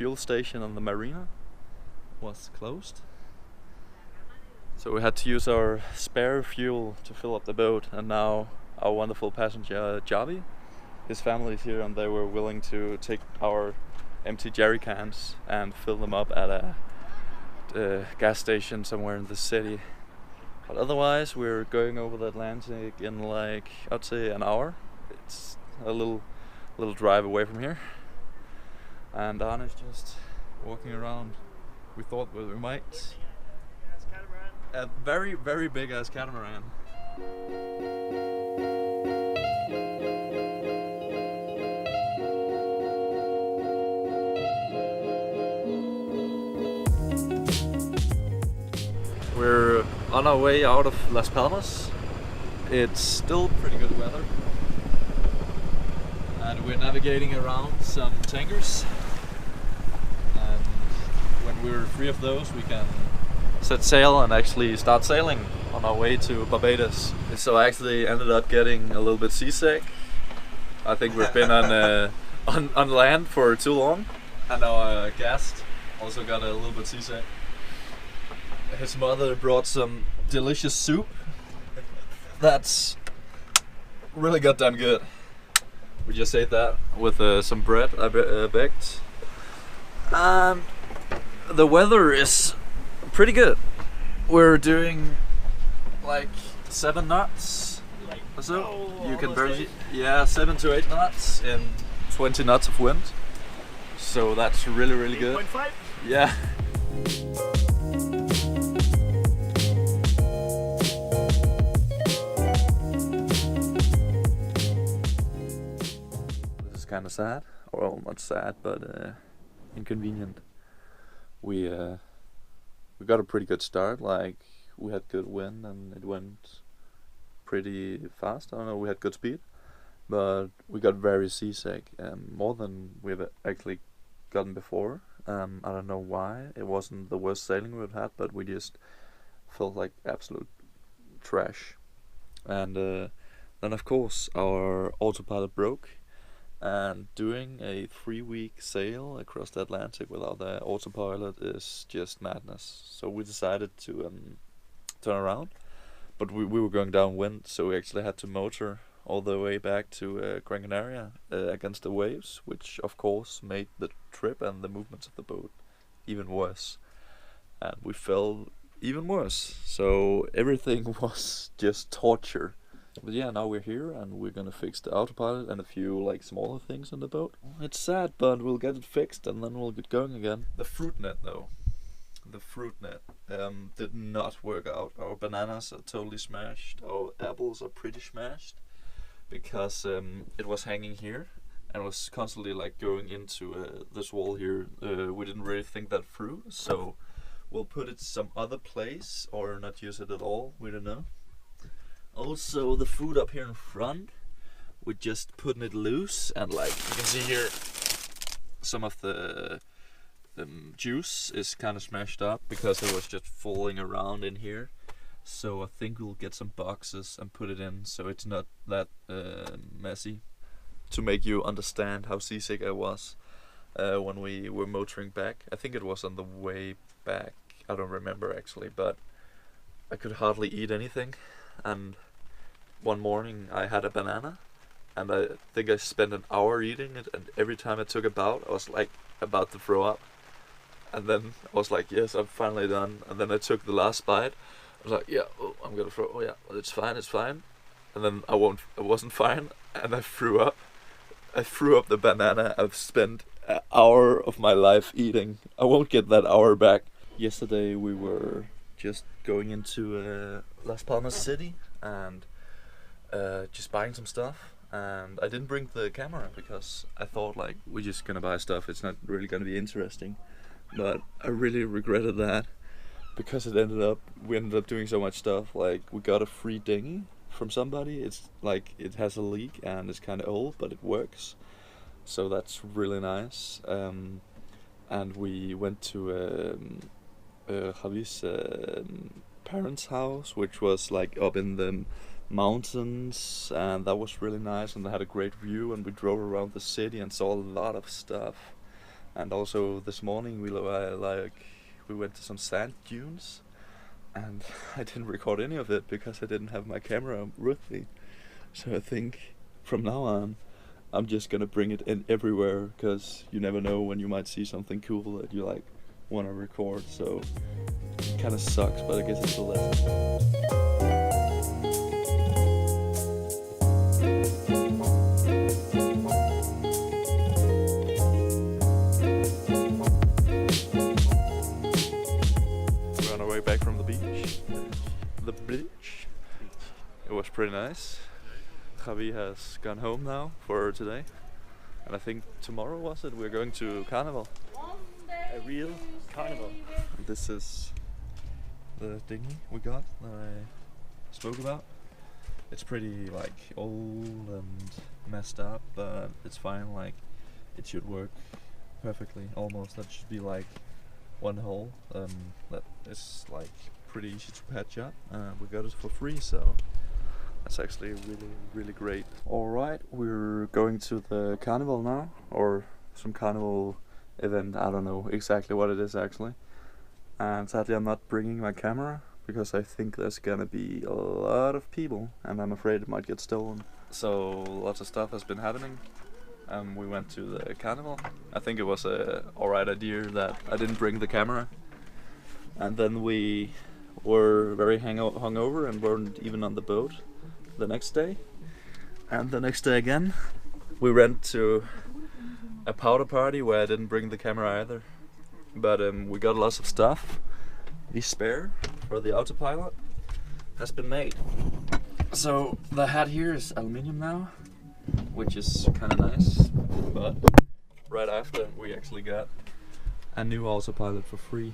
fuel station on the marina was closed. So we had to use our spare fuel to fill up the boat, and now our wonderful passenger Javi, his family is here and they were willing to take our empty jerry cans and fill them up at a gas station somewhere in the city. But otherwise we're going over the Atlantic in like, I'd say an hour. It's a little drive away from here. And Arne's just walking around. We thought we might. A very, very big ass catamaran. We're on our way out of Las Palmas. It's still pretty good weather. And we're navigating around some tankers. And when we're free of those, we can set sail and actually start sailing on our way to Barbados. So I actually ended up getting a little bit seasick. I think we've been on land for too long, and our guest also got a little bit seasick. His mother brought some delicious soup that's really goddamn good. We just ate that with some bread I baked. The weather is pretty good. We're doing like 7 knots or so. You can barely, 7 to 8 knots in 20 knots of wind. So that's really, really good. 8.5? Yeah. This is kind of sad, or well, not sad, but inconvenient. We got a pretty good start. Like, we had good wind and it went pretty fast. I don't know, we had good speed, but we got very seasick, more than we've actually gotten before. I don't know why. It wasn't the worst sailing we've had, but we just felt like absolute trash. And then of course our autopilot broke, and doing a 3-week sail across the Atlantic without the autopilot is just madness. So we decided to turn around, but we were going downwind, so we actually had to motor all the way back to Gran Canaria against the waves, which of course made the trip and the movements of the boat even worse. And we fell even worse, so everything was just torture. But yeah, now we're here and we're gonna fix the autopilot and a few like smaller things on the boat. It's sad, but we'll get it fixed and then we'll get going again. The fruit net though. The fruit net did not work out. Our bananas are totally smashed. Our apples are pretty smashed because it was hanging here and was constantly like going into this wall here. We didn't really think that through, so we'll put it some other place or not use it at all. We don't know. Also, the food up here in front, we're just putting it loose, and like you can see here, some of the juice is kind of smashed up because it was just falling around in here. So I think we'll get some boxes and put it in so it's not that messy. To make you understand how seasick I was when we were motoring back. I think it was on the way back, I don't remember actually, but I could hardly eat anything. And one morning I had a banana, and I think I spent an hour eating it, and every time I took a bite I was like about to throw up, and then I was like, yes, I'm finally done. And then I took the last bite. I was like, yeah, oh, I'm gonna throw. Oh yeah, well, it's fine. And then I wasn't fine, and I threw up. I threw up the banana I've spent an hour of my life eating. I won't get that hour back. Yesterday we were just going into Las Palmas City and just buying some stuff, and I didn't bring the camera because I thought like we're just gonna buy stuff, it's not really gonna be interesting. But I really regretted that because we ended up doing so much stuff. Like, we got a free dinghy from somebody. It's like it has a leak and it's kind of old, but it works, so that's really nice. And we went to Javi's parents' house, which was like up in the mountains, and that was really nice, and they had a great view, and we drove around the city and saw a lot of stuff. And also this morning we went to some sand dunes, and I didn't record any of it because I didn't have my camera with me. So I think from now on I'm just gonna bring it in everywhere, because you never know when you might see something cool that you like want to record. So it kind of sucks, but I guess it's a lesson. We're on our way back from the beach. The beach. It was pretty nice. Javi has gone home now for today, and I think tomorrow we're going to Carnival. A real carnival. And this is the dinghy we got that I spoke about. It's pretty like old and messed up, but it's fine. Like, it should work perfectly. Almost. That should be like one hole. That is like pretty easy to patch up. We got it for free, so that's actually really great. Alright, we're going to the carnival now, or some carnival event. I don't know exactly what it is actually. And sadly I'm not bringing my camera, because I think there's gonna be a lot of people and I'm afraid it might get stolen. So lots of stuff has been happening. We went to the carnival. I think it was a alright idea that I didn't bring the camera. And then we were very hungover and weren't even on the boat the next day. And the next day again we went to a powder party where I didn't bring the camera either. But we got lots of stuff. The spare for the autopilot has been made. So the hat here is aluminium now, which is kind of nice. But right after we actually got a new autopilot for free.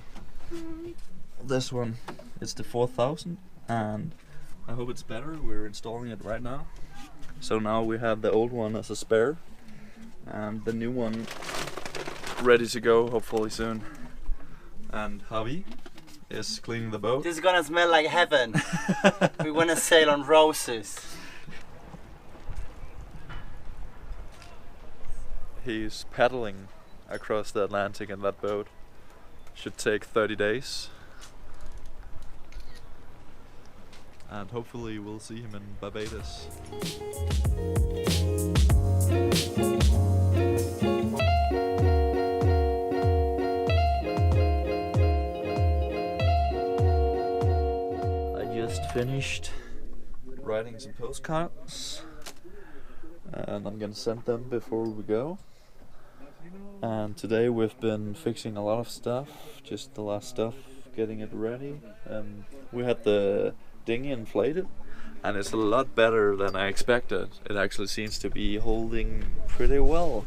This one is the 4000, and I hope it's better. We're installing it right now. So now we have the old one as a spare and the new one ready to go hopefully soon. And Javi is cleaning the boat. This is gonna smell like heaven. We wanna sail on roses. He's paddling across the Atlantic in that boat. Should take 30 days. And hopefully we'll see him in Barbados. I just finished writing some postcards, and I'm gonna send them before we go. And today we've been fixing a lot of stuff, just the last stuff, getting it ready. We had the dinghy inflated, and it's a lot better than I expected. It actually seems to be holding pretty well.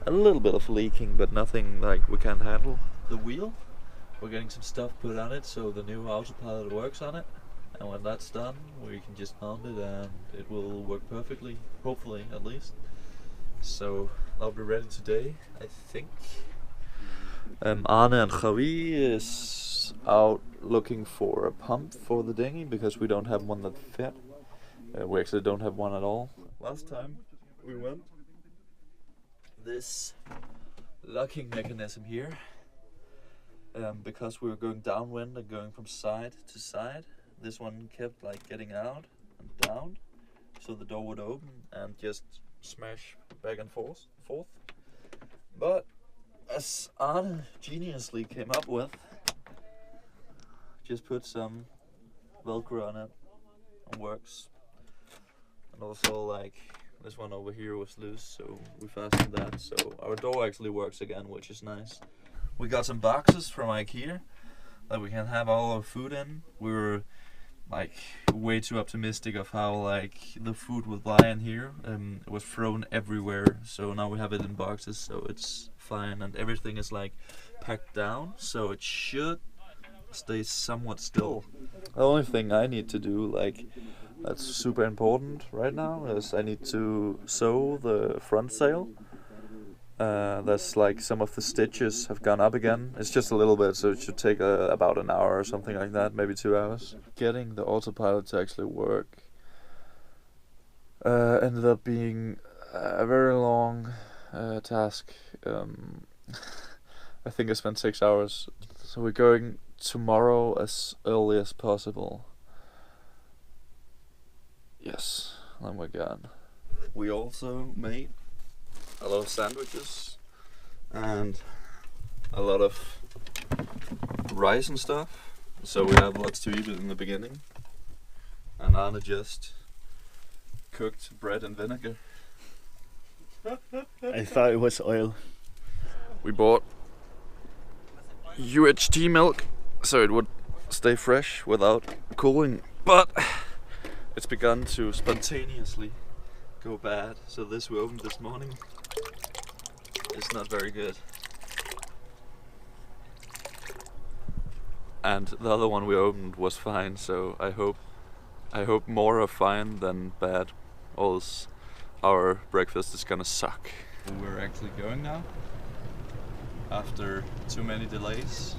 A little bit of leaking, but nothing like we can't handle. The wheel, we're getting some stuff put on it so the new autopilot works on it. And when that's done, we can just mount it and it will work perfectly, hopefully at least. So I'll be ready today, I think. Arne and Javi is out looking for a pump for the dinghy because we don't have one that fit. We actually don't have one at all. Last time we went, this locking mechanism here, because we were going downwind and going from side to side, this one kept like getting out and down, so the door would open and just smash back and forth. But as Arne geniusly came up with, just put some Velcro on it and works. And also like this one over here was loose, so we fastened that, so our door actually works again, which is nice. We got some boxes from IKEA that we can have all our food in. We were like way too optimistic of how like the food would lie in here. It was thrown everywhere, so now we have it in boxes, so it's fine, and everything is like packed down, so it should stay somewhat still. The only thing I need to do, like that's super important right now, is I need to sew the front sail. There's like some of the stitches have gone up again. It's just a little bit, so it should take about an hour or something like that, maybe 2 hours. Getting the autopilot to actually work ended up being a very long task. I think I spent 6 hours. So we're going tomorrow as early as possible. Yes, then we're gone. We also made a lot of sandwiches and a lot of rice and stuff. So we have lots to eat in the beginning. And Arne just cooked bread and vinegar. I thought it was oil. We bought UHT milk so it would stay fresh without cooling, but it's begun to spontaneously go bad. So this we opened this morning is not very good. And the other one we opened was fine, so I hope more are fine than bad, or else our breakfast is gonna suck. We're actually going now, after too many delays.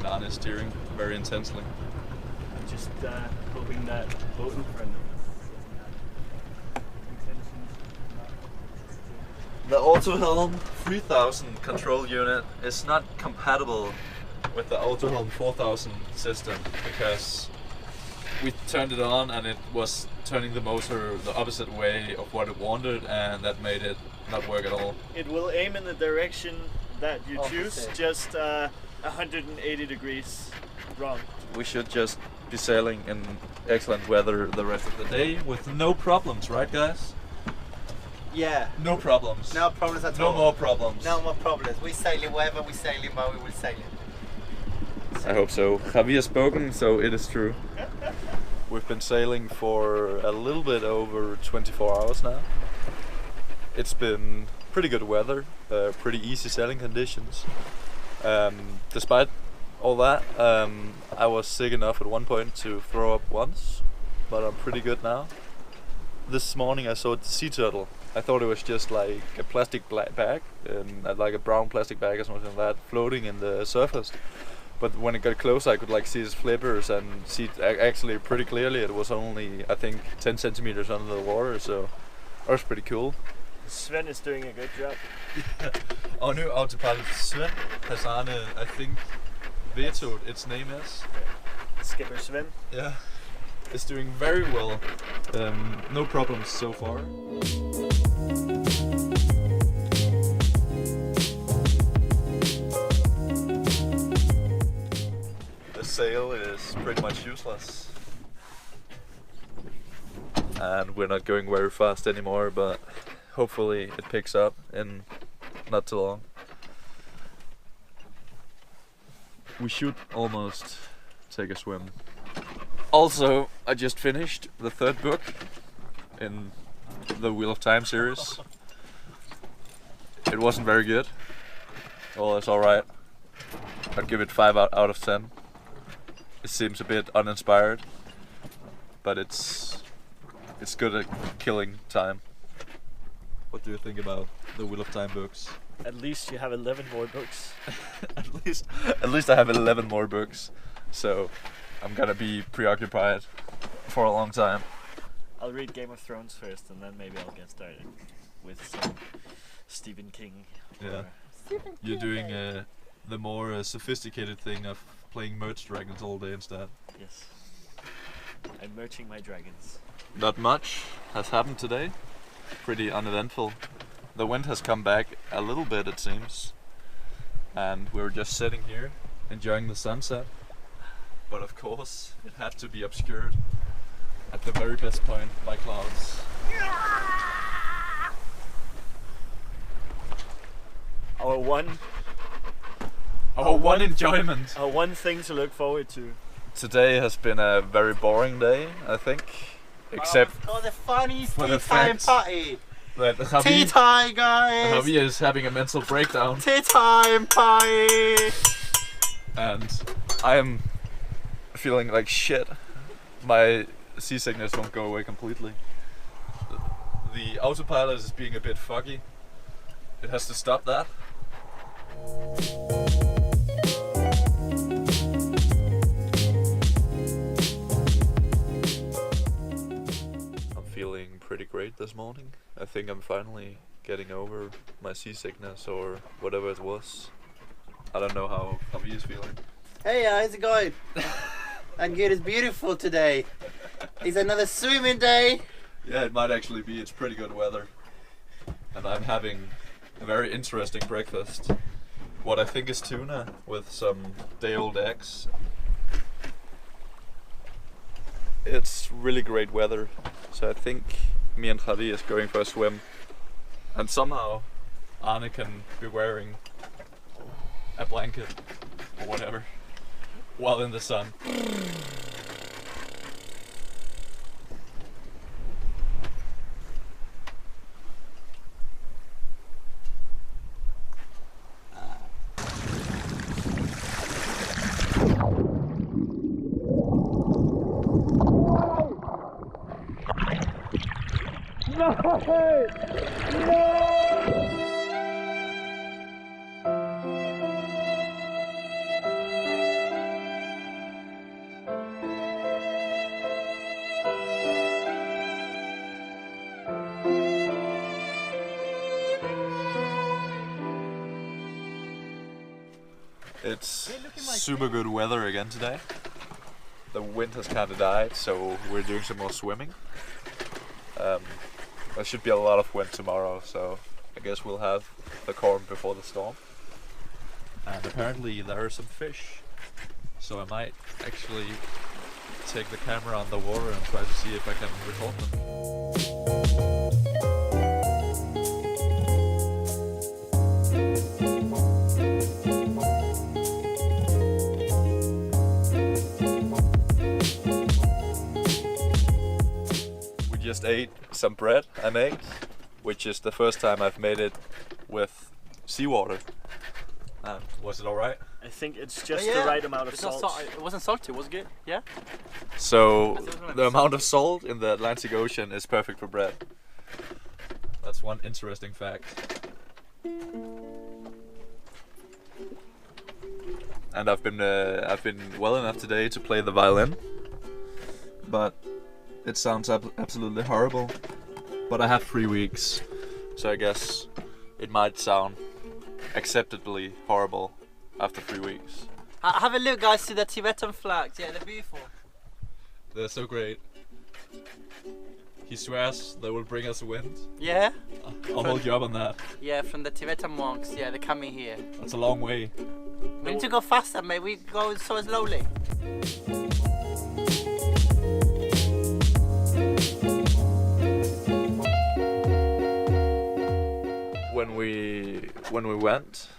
Arne is steering very intensely. I'm just hoping that both in front of us. The AutoHelm 3000 control unit is not compatible with the AutoHelm 4000 system because we turned it on and it was turning the motor the opposite way of what it wanted, and that made it not work at all. It will aim in the direction that you choose, Opposite. just 180 degrees wrong. We should just be sailing in excellent weather the rest of the day with no problems, right guys? Yeah. No problems. No problems at No all. more problems. No more problems. We sailing wherever we sailing, but we will sail it. I hope so. Javier spoken, so it is true. We've been sailing for a little bit over 24 hours now. It's been pretty good weather, pretty easy sailing conditions. Despite all that, I was sick enough at one point to throw up once, but I'm pretty good now. This morning I saw a sea turtle. I thought it was just like a plastic bag, like a brown plastic bag or something like that, floating in the surface. But when it got closer, I could like see his flippers and see it actually pretty clearly. It was only, I think, 10 centimeters under the water, so that was pretty cool. Sven is doing a good job. Our new autopilot Sven has Arne, I think, vetoed its name is. Skipper Sven. Yeah, it's doing very well. No problems so far. The sail is pretty much useless. And we're not going very fast anymore, but hopefully it picks up in not too long. We should almost take a swim. Also, I just finished the third book in the Wheel of Time series. It wasn't very good. Well, it's alright. I'd give it 5 out of 10. It seems a bit uninspired, but it's good at killing time. What do you think about the Wheel of Time books? At least you have 11 more books. At least I have 11 more books, so I'm gonna be preoccupied for a long time. I'll read Game of Thrones first, and then maybe I'll get started with some Stephen King. Yeah. You're doing the more sophisticated thing of playing Merge Dragons all day instead. Yes. I'm merching my dragons. Not much has happened today. Pretty uneventful. The wind has come back a little bit, it seems. And we're just sitting here, enjoying the sunset. But of course, it had to be obscured at the very best point by clouds. Our one enjoyment. Our one thing to look forward to. Today has been a very boring day, I think. Except for the funniest for tea the time facts. party. that Tea time, guys. Javier is having a mental breakdown, Tea time party. and I am feeling like shit. My seasickness won't go away completely. The autopilot is being a bit foggy. It has to stop that. I'm feeling pretty great this morning. I think I'm finally getting over my seasickness or whatever it was. I don't know how he is feeling. Hey, how's it going? And it is beautiful today. It's another swimming day. Yeah, it might actually be. It's pretty good weather. And I'm having a very interesting breakfast. What I think is tuna with some day-old eggs. It's really great weather, so I think me and Khadi is going for a swim. And somehow Arne can be wearing a blanket or whatever while in the sun. It's super good weather again today. The wind has kind of died, so we're doing some more swimming. There should be a lot of wind tomorrow, so I guess we'll have the calm before the storm. And apparently there are some fish, so I might actually take the camera on the water and try to see if I can record them. Just ate some bread I made, which is the first time I've made it with seawater. Was it alright? I think it's just the right amount of salt. It wasn't salty, was it good? Yeah? So the amount of salt in the Atlantic Ocean is perfect for bread. That's one interesting fact. And I've been well enough today to play the violin, but it sounds absolutely horrible. But I have 3 weeks, so I guess it might sound acceptably horrible after 3 weeks. Have a look, guys, to the Tibetan flags. Yeah, they're beautiful. They're so great. He swears they will bring us wind. Yeah? I'll hold you up on that. Yeah, from the Tibetan monks. Yeah, they're coming here. That's a long way. We need to go faster, mate. We go so slowly. When we went,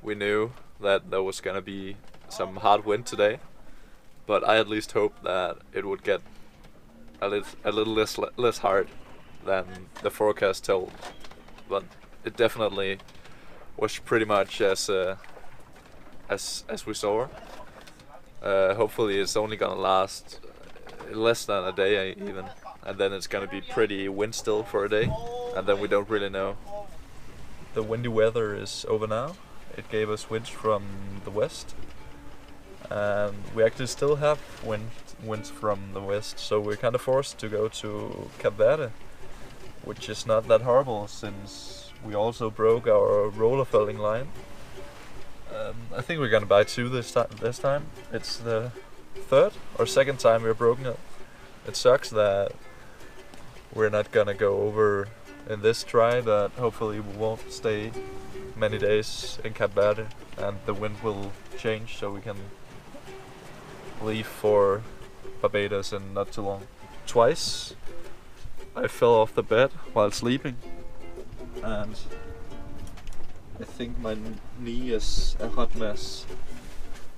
we knew that there was gonna be some hard wind today, but I at least hoped that it would get a little less hard than the forecast told. But it definitely was pretty much as we saw. Hopefully, it's only gonna last less than a day even, and then it's gonna be pretty wind still for a day, and then we don't really know. The windy weather is over now. It gave us winds from the west, and we actually still have winds from the west, so we're kind of forced to go to Cape Verde, which is not that horrible since we also broke our roller felling line. I think we're gonna buy 2 this time. It's the 3rd or 2nd time we're broken it. It sucks that we're not gonna go over in this try, that hopefully we won't stay many days in Cape Verde and the wind will change so we can leave for Barbados in not too long. Twice I fell off the bed while sleeping, and I think my knee is a hot mess.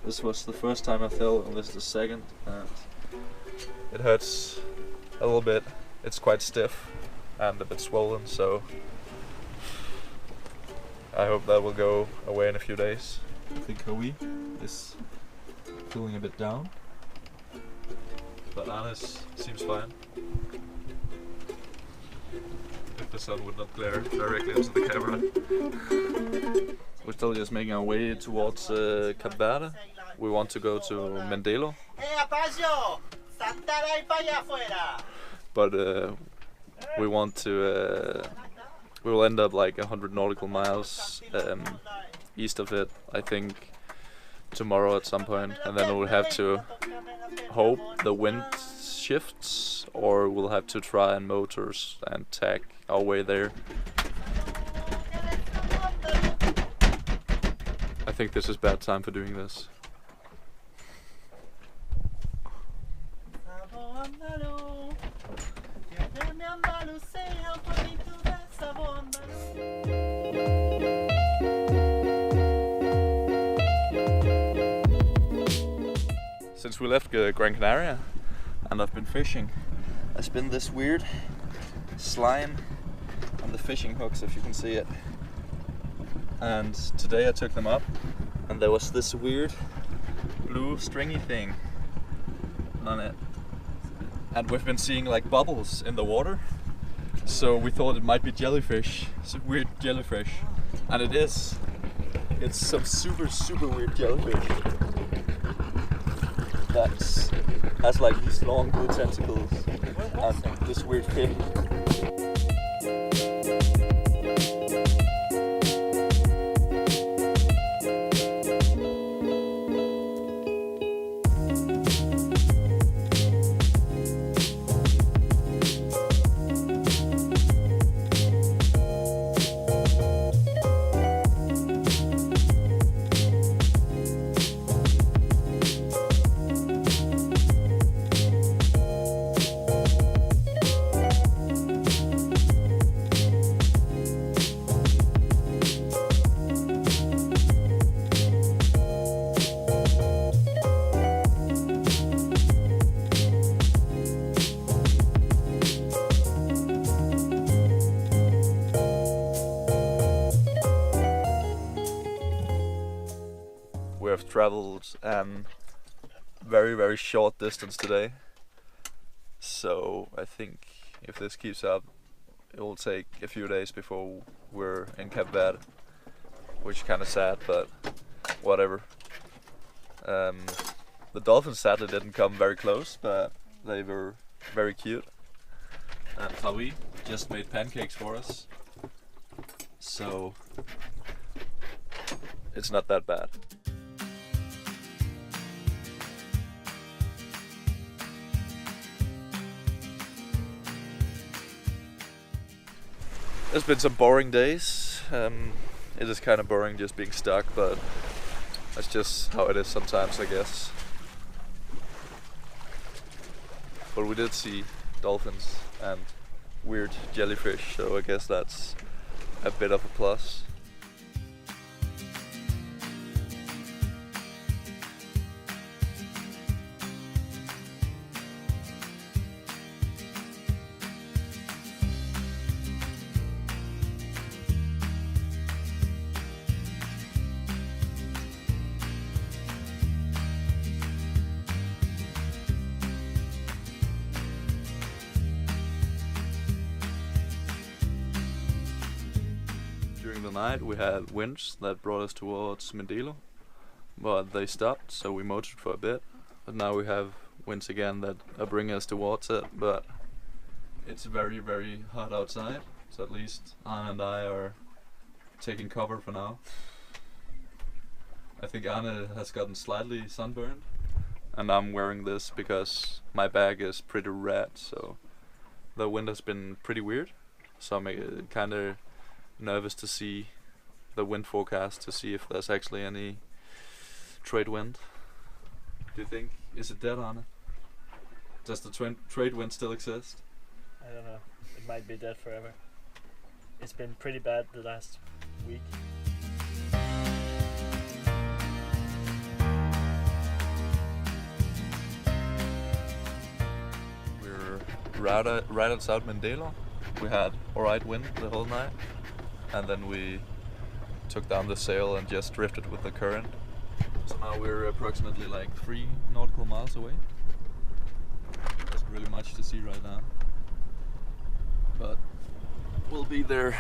This was the first time I fell, and this is the second, and it hurts a little bit. It's quite stiff and a bit swollen, so I hope that will go away in a few days. I think Howie is feeling a bit down, but Anis seems fine. If the sun would not glare directly into the camera. We're still just making our way towards Cape Verde. We want to go to Mendelo. But we want to we will end up like 100 nautical miles east of it, I think, tomorrow at some point, and then we'll have to hope the wind shifts, or we'll have to try and motors and tack our way there. I think this is bad time for doing this. Since we left Gran Canaria and I've been fishing, there's been this weird slime on the fishing hooks, if you can see it. And today I took them up and there was this weird blue stringy thing on it. And we've been seeing like bubbles in the water. So we thought it might be jellyfish. It's a weird jellyfish. And it is. It's some super weird jellyfish. That has like these long blue tentacles and this weird fin. We have traveled very short distance today, so I think if this keeps up it will take a few days before we're in Cape Verde, which is kind of sad, but whatever. The dolphins sadly didn't come very close, but they were very cute, and Paris just made pancakes for us, so it's not that bad. There's been some boring days. It is kind of boring just being stuck, but that's just how it is sometimes, I guess. But we did see dolphins and weird jellyfish, so I guess that's a bit of a plus. During the night we had winds that brought us towards Mindelo, but they stopped, so we motored for a bit. But now we have winds again that are bringing us towards it, but it's very hot outside, so at least Anna and I are taking cover for now. I think Anna has gotten slightly sunburned, and I'm wearing this because my bag is pretty red, so the wind has been pretty weird, so I'm kind of nervous to see the wind forecast to see if there's actually any trade wind. Do you think, is it dead, Anna? Does the trade wind still exist? I don't know. It might be dead forever. It's been pretty bad the last week. We're right outside Mindelo. We had alright wind the whole night, and then we took down the sail and just drifted with the current. So now we're approximately like 3 nautical miles away. There's really much to see right now, but we'll be there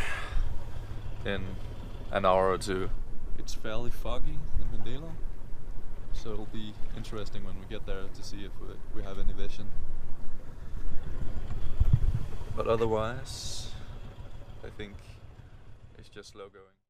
in an hour or two. It's fairly foggy in Mindelo, so it'll be interesting when we get there to see if we have any vision. But otherwise, I think It's just slow going.